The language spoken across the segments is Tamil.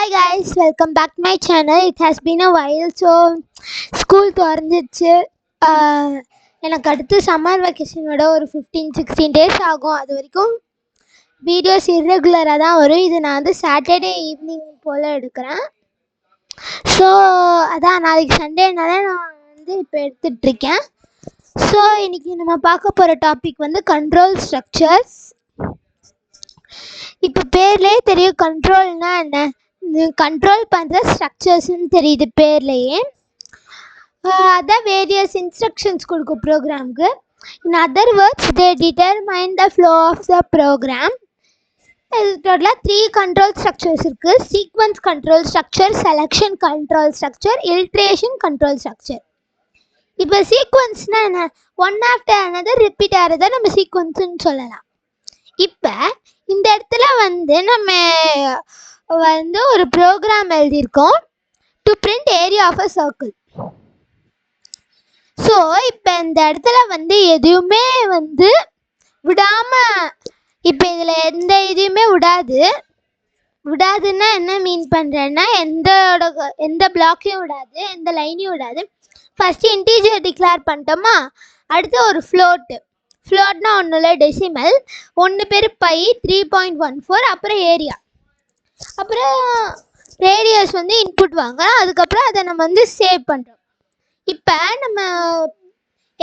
Hi guys, welcome back to my channel. It has been a while. So school திறந்துச்சு. எனக்கு அடுத்து சம்மர் வெக்கேஷனோட ஒரு 15-16 டேஸ் ஆகும். அது வரைக்கும் வீடியோஸ் இர்ரெகுலராக தான் வரும். இது நான் வந்து சாட்டர்டே ஈவினிங் போல் எடுக்கிறேன். ஸோ அதான் நாளைக்கு சண்டேனால நான் வந்து இப்போ எடுத்துட்ருக்கேன். ஸோ இன்றைக்கி நம்ம பார்க்க போகிற டாபிக் வந்து கண்ட்ரோல் ஸ்ட்ரக்சர்ஸ். இப்போ பேர்லேயே தெரியும் கண்ட்ரோல்னா என்ன, கண்ட்ரோல் பண்ணுற ஸ்ட்ரக்சர்ஸ்ன்னு தெரியுது பேர்லேயே. அதான் வேரியஸ் இன்ஸ்ட்ரக்ஷன்ஸ் கொடுக்கும் ப்ரோக்ராமுக்கு. In other words they determine the flow of the program. இது டோட்டலாக 3 கண்ட்ரோல் ஸ்ட்ரக்சர்ஸ் இருக்குது. Sequence control structure, selection control structure, iteration control structure. இப்போ சீக்வன்ஸ்னால் என்ன, ஒன் ஆஃப்டர் அனதர் ரிப்பீட் ஆகிறத நம்ம சீக்வன்ஸ்ன்னு சொல்லலாம். இப்போ இந்த இடத்துல வந்து நம்ம வந்து ஒரு ப்ரோக்ராம் எழுதியிருக்கோம், to print area of a circle. So இப்போ இந்த இடத்துல வந்து எதுவுமே வந்து விடாமல், இப்போ இதில் எந்த இதையுமே விடாதுன்னா என்ன மீன் பண்ணுறேன்னா, எந்த பிளாக்கையும் விடாது, எந்த லைனையும் விடாது. ஃபஸ்ட்டு இன்டீஜர் டிக்ளேர் பண்ணிட்டோமா, அடுத்து ஒரு ஃப்ளோட்னா ஒன்றும் இல்லை, டெசிமல், 1 பேர் பை 3.14, அப்புறம் ஏரியா, அப்புறம் ரேடியஸ் வந்து இன்புட் வாங்க, அதுக்கப்புறம் அதை நம்ம வந்து சேவ் பண்ணுறோம். இப்போ நம்ம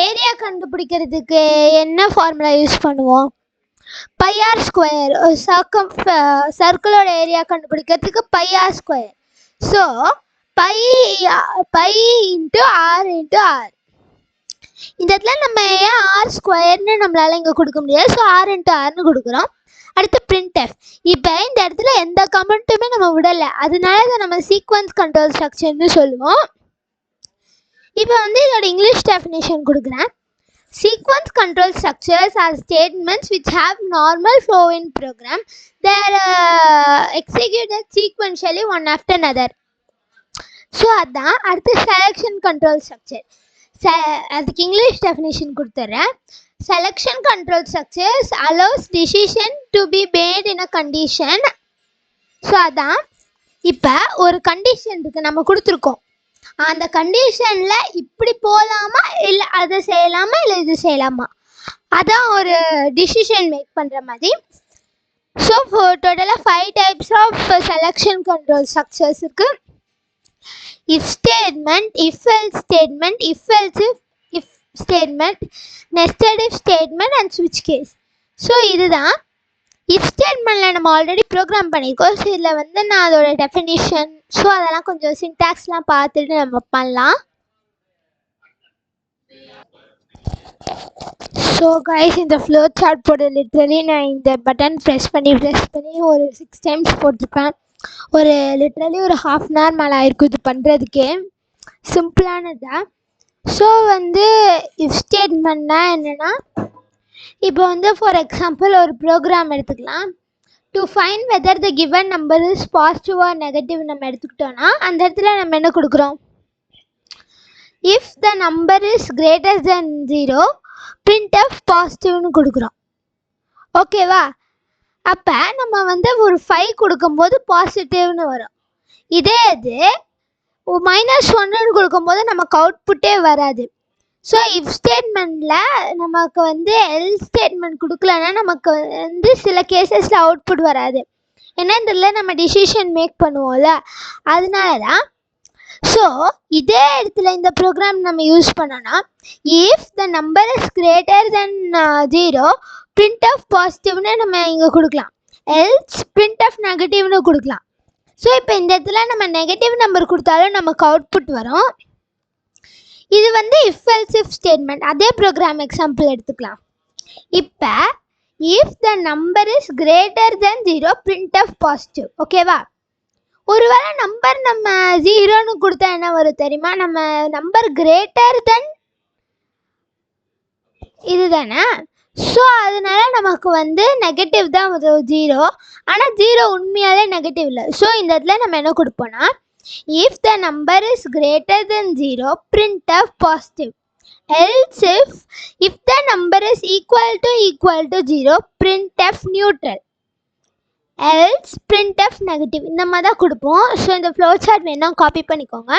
ஏரியா கண்டுபிடிக்கிறதுக்கு என்ன ஃபார்முலா யூஸ் பண்ணுவோம், பைஆர் ஸ்கொயர். சர்க்கிளோட ஏரியா கண்டுபிடிக்கிறதுக்கு pi r square. So pi into R into R. இந்த இடத்துல நம்ம ஏன் ஆர் ஸ்கொயர்னு நம்மளால இங்கே கொடுக்க முடியாது, ஸோ ஆர் இன்ட்டு ஆர்னு கொடுக்குறோம். அடுத்து printf. இப்போ இந்த இடத்துல எந்த கமெண்ட்டுமே நம்ம விடலை, அதனால இதை நம்ம சீக்வன்ஸ் கண்ட்ரோல் ஸ்ட்ரக்சர்னு சொல்லுவோம். இப்போ வந்து இதோட இங்கிலீஷ் டெஃபினேஷன் கொடுக்குறேன். Sequence control structures are statements which have normal flow in program. They are executed sequentially one after another. So அதான். அடுத்து செலெக்ஷன் கண்ட்ரோல் ஸ்ட்ரக்சர். அதுக்கு இங்கிலீஷ் டெஃபினேஷன் கொடுத்துட்றேன். Selection control structures allows decision to be made in a condition. So அதான். இப்போ ஒரு கண்டிஷன் இருக்குது, நம்ம கொடுத்துருக்கோம். அந்த கண்டிஷனில் இப்படி போகலாமா, இல்லை அதை செய்யலாமா, இல்லை இது செய்யலாமா, அதான் ஒரு டிசிஷன் மேக் பண்ணுற மாதிரி. ஸோ டோட்டலாக 5 types of selection control structures இருக்குது. if statement, if else statement, if else if statement, nested if statement and switch case. So இதுதான் if statementல நம்ம ஆல்ரெடி ப்ரோக்ராம் பண்ணியிருக்கோம். ஸோ இதில் வந்து நான் அதோட டெஃபினிஷன், ஸோ அதெல்லாம் கொஞ்சம் சின்டாக்ஸ்லாம் பார்த்துட்டு நம்ம பண்ணலாம். ஸோ கைஸ், இந்த ஃப்ளோ சார்ட் போட லிட்ரலி நான் இந்த பட்டன் ப்ரெஸ் பண்ணி ஒரு 6 டைம்ஸ் போட்டிருப்பேன். ஒரு லிட்ரலி ஒரு ½ அன் ஹவர் மேலே ஆயிருக்கும் இது பண்ணுறதுக்கே. சிம்பிளானதான். ஸோ வந்து இஃப் ஸ்டேட்மெண்ட்னா என்னென்னா, இப்போ வந்து ஃபார் எக்ஸாம்பிள் ஒரு ப்ரோக்ராம் எடுத்துக்கலாம். To find whether the given number is positive or negative நம்ம எடுத்துக்கிட்டோன்னா, அந்த இடத்துல நம்ம என்ன கொடுக்குறோம், if the number is greater than 0 printf பாசிட்டிவ்னு கொடுக்குறோம். ஓகேவா? அப்போ நம்ம வந்து ஒரு 5 கொடுக்கும்போது பாசிட்டிவ்னு வரும். இதே இது -1ன்னு கொடுக்கும்போது நமக்கு அவுட்புட்டே வராது. ஸோ இஃப் ஸ்டேட்மெண்ட்டில் நமக்கு வந்து எல் ஸ்டேட்மெண்ட் கொடுக்கலன்னா நமக்கு வந்து சில கேசஸில் அவுட்புட் வராது. ஏன்னா இதில் நம்ம டிசிஷன் மேக் பண்ணுவோம்ல, அதனால தான். ஸோ இதே இடத்துல இந்த ப்ரோக்ராம் நம்ம யூஸ் பண்ணோன்னா, if the number is greater than 0 printf பாசிட்டிவ்னு நம்ம இங்கே கொடுக்கலாம், எல்ஸ் printf நெகட்டிவ்னு கொடுக்கலாம். ஸோ இப்போ இந்த இடத்துல நம்ம நெகட்டிவ் நம்பர் கொடுத்தாலும் நமக்கு அவுட்புட் வரும். இது வந்து இஃப் எல்ஸ் இஃப் ஸ்டேட்மெண்ட். அதே ப்ரோக்ராம் எக்ஸாம்பிள் எடுத்துக்கலாம். இப்போ if the number is greater than 0 printf positive. ஓகேவா? ஒருவேளை நம்பர் நம்ம 0ன்னு கொடுத்தா என்ன வரும் தெரியுமா, நம்ம நம்பர் கிரேட்டர் தென் இது தானே. ஸோ அதனால நமக்கு வந்து நெகட்டிவ் தான் வரும் 0. ஆனால் 0 உண்மையாலே நெகட்டிவ் இல்லை. ஸோ இந்த இடத்துல நம்ம என்ன கொடுப்போம்னா, if the number is greater than 0 printf positive. Else if the number is equal to 0 printf neutral. Else printf negative இந்த மாதிரி தான் கொடுப்போம். ஸோ இந்த ஃப்ளோ சார்ட் வேணால் காப்பி பண்ணிக்கோங்க.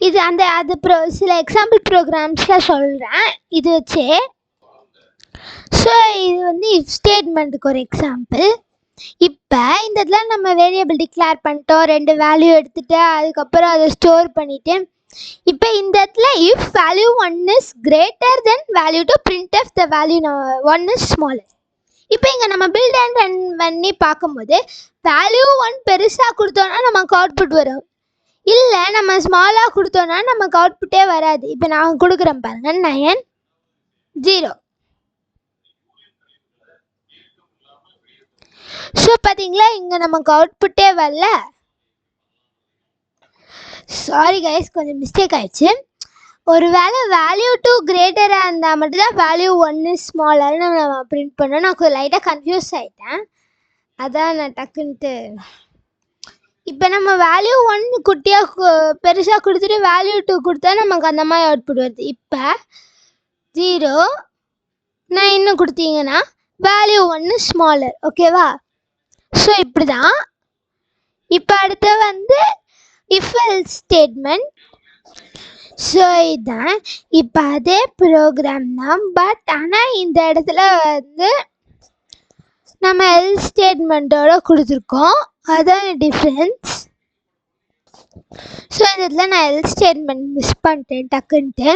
இது சில எக்ஸாம்பிள் ப்ரோக்ராம்ஸில் சொல்கிறேன் இது வச்சு. ஸோ இது வந்து இஃப் ஸ்டேட்மெண்ட்டுக்கு ஒரு எக்ஸாம்பிள். இப்போ இந்த இதில் நம்ம வேரியபிள் டிக்ளேர் பண்ணிட்டோம், 2 வேல்யூ எடுத்துகிட்டு அதுக்கப்புறம் அதை ஸ்டோர் பண்ணிவிட்டு இப்போ இந்த இடத்துல if value 1 is greater then value to printf the value 1 is smaller. இப்போ இங்கே நம்ம பில்ட் அண்ட் ரன் பண்ணி பார்க்கும்போது வேல்யூ 1 பெருசாக கொடுத்தோன்னா நமக்கு அவுட்புட் வரும், இல்லை நம்ம ஸ்மாலாக கொடுத்தோன்னா நமக்கு அவுட்புட்டே வராது. இப்போ நான் கொடுக்குறேன் பாருங்க 9 0. ஸோ பார்த்தீங்களா இங்கே நமக்கு அவுட்புட்டே வரல. சாரி கைஸ், கொஞ்சம் மிஸ்டேக் ஆயிடுச்சு. ஒரு வேல்யூ 2 கிரேட்டராக இருந்தால் மட்டும்தான் வேல்யூ 1 இஸ் ஸ்மாலர்னு நம்ம பிரிண்ட் பண்ணோம். நான் கொஞ்சம் லைட்டாக கன்ஃபியூஸ் ஆகிட்டேன், அதான் நான் டக்குன்ட்டு. இப்போ நம்ம வேல்யூ 1 குட்டியாக பெருசாக கொடுத்துட்டு வேல்யூ 2 கொடுத்தா நமக்கு அந்த மாதிரி அவுட்புட் வருது. இப்போ 0 9 கொடுத்தீங்கன்னா வேல்யூ 1 ஸ்மாலர். ஓகேவா? ஸோ இப்படி தான். இப்போ அடுத்து வந்து இஃப் எல்ஸ் ஸ்டேட்மெண்ட். ஸோ இதுதான் இப்போ அதே ப்ரோக்ராம் தான், பட் ஆனால் இந்த இடத்துல வந்து நம்ம எல்ஸ் ஸ்டேட்மெண்ட்டோட கொடுத்துருக்கோம், அதான் டிஃப்ரென்ஸ். ஸோ இந்த இடத்துல நான் எல்ஸ் ஸ்டேட்மெண்ட் மிஸ் பண்ணிட்டேன் டக்குன்ட்டு.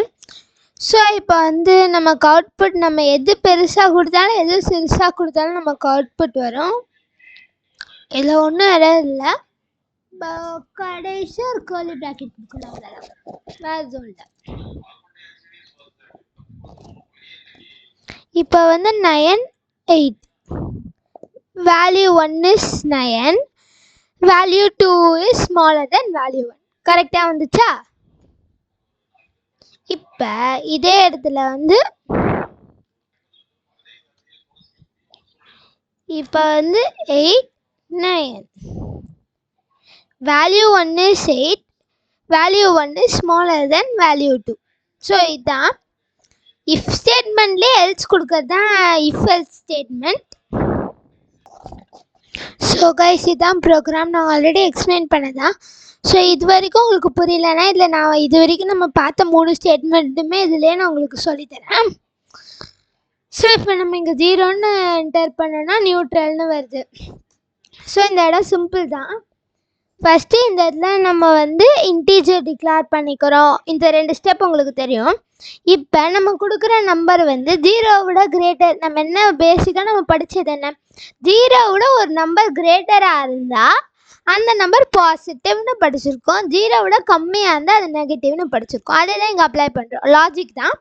ஸோ இப்போ வந்து நமக்கு அவுட்புட் நம்ம எது பெருசாக கொடுத்தாலும் எது சிறுசாக கொடுத்தாலும் நமக்கு அவுட்புட் வரும். இதில் ஒன்றும் இடம் இல்லை, கடைசி ஒரு கர்லி பிராக்கெட் கொடுக்கலாம், வேறு எதுவும் இல்லை. இப்போ வந்து 9 8 value 1 is 9, value 2 is smaller than value 1. கரெக்டாக வந்துச்சா? இப்போ இதே இடத்துல வந்து இப்போ வந்து 8 9 value 1 is 8, value 1 is smaller than value 2. So இதுதான் இஃப் ஸ்டேட்மெண்ட்லேயே எல்ஸ் கொடுக்கறது தான் if else statement. So guys இதுதான் ப்ரோக்ராம், நான் ஆல்ரெடி எக்ஸ்பிளைன் பண்ணதான். ஸோ இது வரைக்கும் உங்களுக்கு புரியலன்னா இதில் நான் இது வரைக்கும் நம்ம பார்த்த 3 ஸ்டேட்மெண்ட்டுமே இதுலேயே நான் உங்களுக்கு சொல்லித்தரேன். ஸோ இப்போ நம்ம இங்கே 0ன்னு என்டர் பண்ணோன்னா நியூட்ரல்னு வருது. ஸோ இந்த இடம் சிம்பிள் தான். ஃபஸ்ட்டு இந்த இடத்துல நம்ம வந்து இன்டீஜர் டிக்ளேர் பண்ணிக்கிறோம். இந்த 2 ஸ்டெப் உங்களுக்கு தெரியும். இப்போ நம்ம கொடுக்குற நம்பர் வந்து 0 விட கிரேட்டர். நம்ம என்ன பேசிக்காக நம்ம படித்தது என்ன, 0 விட ஒரு நம்பர் கிரேட்டராக இருந்தால் அந்த நம்பர் பாசிட்டிவ்னு படிச்சிருக்கோம், 0 விட கம்மியாக இருந்தால் அது நெகட்டிவ்னு படிச்சிருக்கோம். அதே தான் இங்கே அப்ளை பண்ணுறோம், லாஜிக் தான்.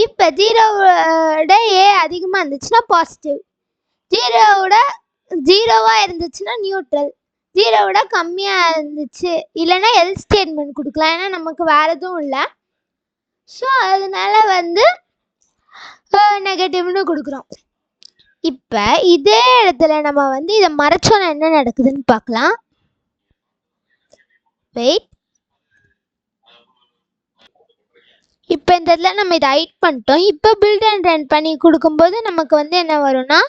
இப்போ 0 விட ஏ அதிகமாக இருந்துச்சுன்னா பாசிட்டிவ், 0 விட 0வாக இருந்துச்சுன்னா நியூட்ரல், 0 விட கம்மியாக இருந்துச்சு இல்லைன்னா எல்ஸ் ஸ்டேட்மெண்ட் கொடுக்கலாம், ஏன்னா நமக்கு வேறு எதுவும் இல்லை. ஸோ அதனால வந்து நெகட்டிவ்னு கொடுக்குறோம். இப்போ இதே இடத்துல நம்ம வந்து இதை மறைச்சோன்னா என்ன நடக்குதுன்னு பார்க்கலாம். வெயிட். இப்போ இந்த இடத்துல நம்ம இதை ஹைட் பண்ணிட்டோம். இப்போ பில்ட் அண்ட் ரன் பண்ணி கொடுக்கும்போது நமக்கு வந்து என்ன வரும்னா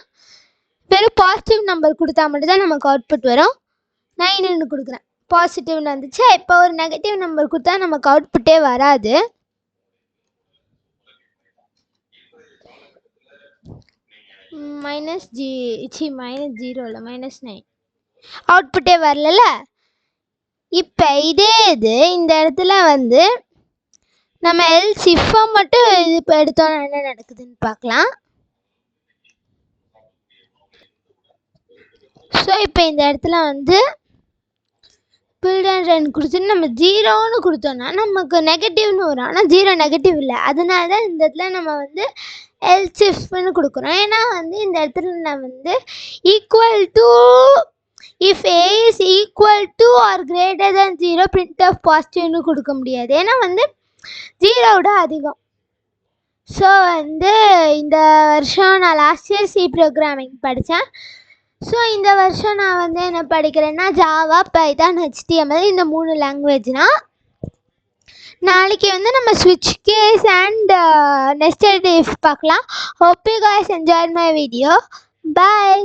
வெறும் பாசிட்டிவ் நம்பர் கொடுத்தா மட்டும்தான் நமக்கு அவுட்புட் வரும். 9ன்னு கொடுக்குறேன், பாசிட்டிவ்னு வந்துச்சு. இப்போ ஒரு நெகட்டிவ் நம்பர் கொடுத்தா நமக்கு அவுட்புட்டே வராது. -0 இல்லை -9 அவுட்புட்டே வரல. இப்போ இதே இது இந்த இடத்துல வந்து நம்ம எல்ஸ் இஃப்பை மட்டும் இது இப்போ எடுத்தோன்னா என்ன நடக்குதுன்னு பார்க்கலாம். ஸோ இப்போ இந்த இடத்துல வந்து பில்ட் அண்ட் ரன் கொடுத்துட்டு நம்ம 0ன்னு கொடுத்தோன்னா நமக்கு நெகட்டிவ்னு வரும், ஆனால் 0 நெகட்டிவ் இல்லை. அதனால தான் இந்த இடத்துல நம்ம வந்து எல்ஸ் இஃப்னு கொடுக்குறோம். ஏன்னா வந்து இந்த இடத்துல நான் வந்து equal to if A is equal to or greater than 0 printf பாசிட்டிவ்னு கொடுக்க முடியாது, ஏன்னா வந்து 0 விட அதிகம். ஸோ வந்து இந்த வருஷம் நான் லாஸ்ட் இயர் சி ப்ரோக்ராமிங் படித்தேன். ஸோ இந்த வருஷம் நான் வந்து என்ன படிக்கிறேன்னா ஜாவா, பைதான், HTML இந்த 3 லாங்குவேஜ்னால் நாளைக்கு வந்து நம்ம ஸ்விட்ச் கேஸ் அண்ட் நெஸ்டட் இஃப் பார்க்கலாம். Hope you guys enjoyed my video. Bye.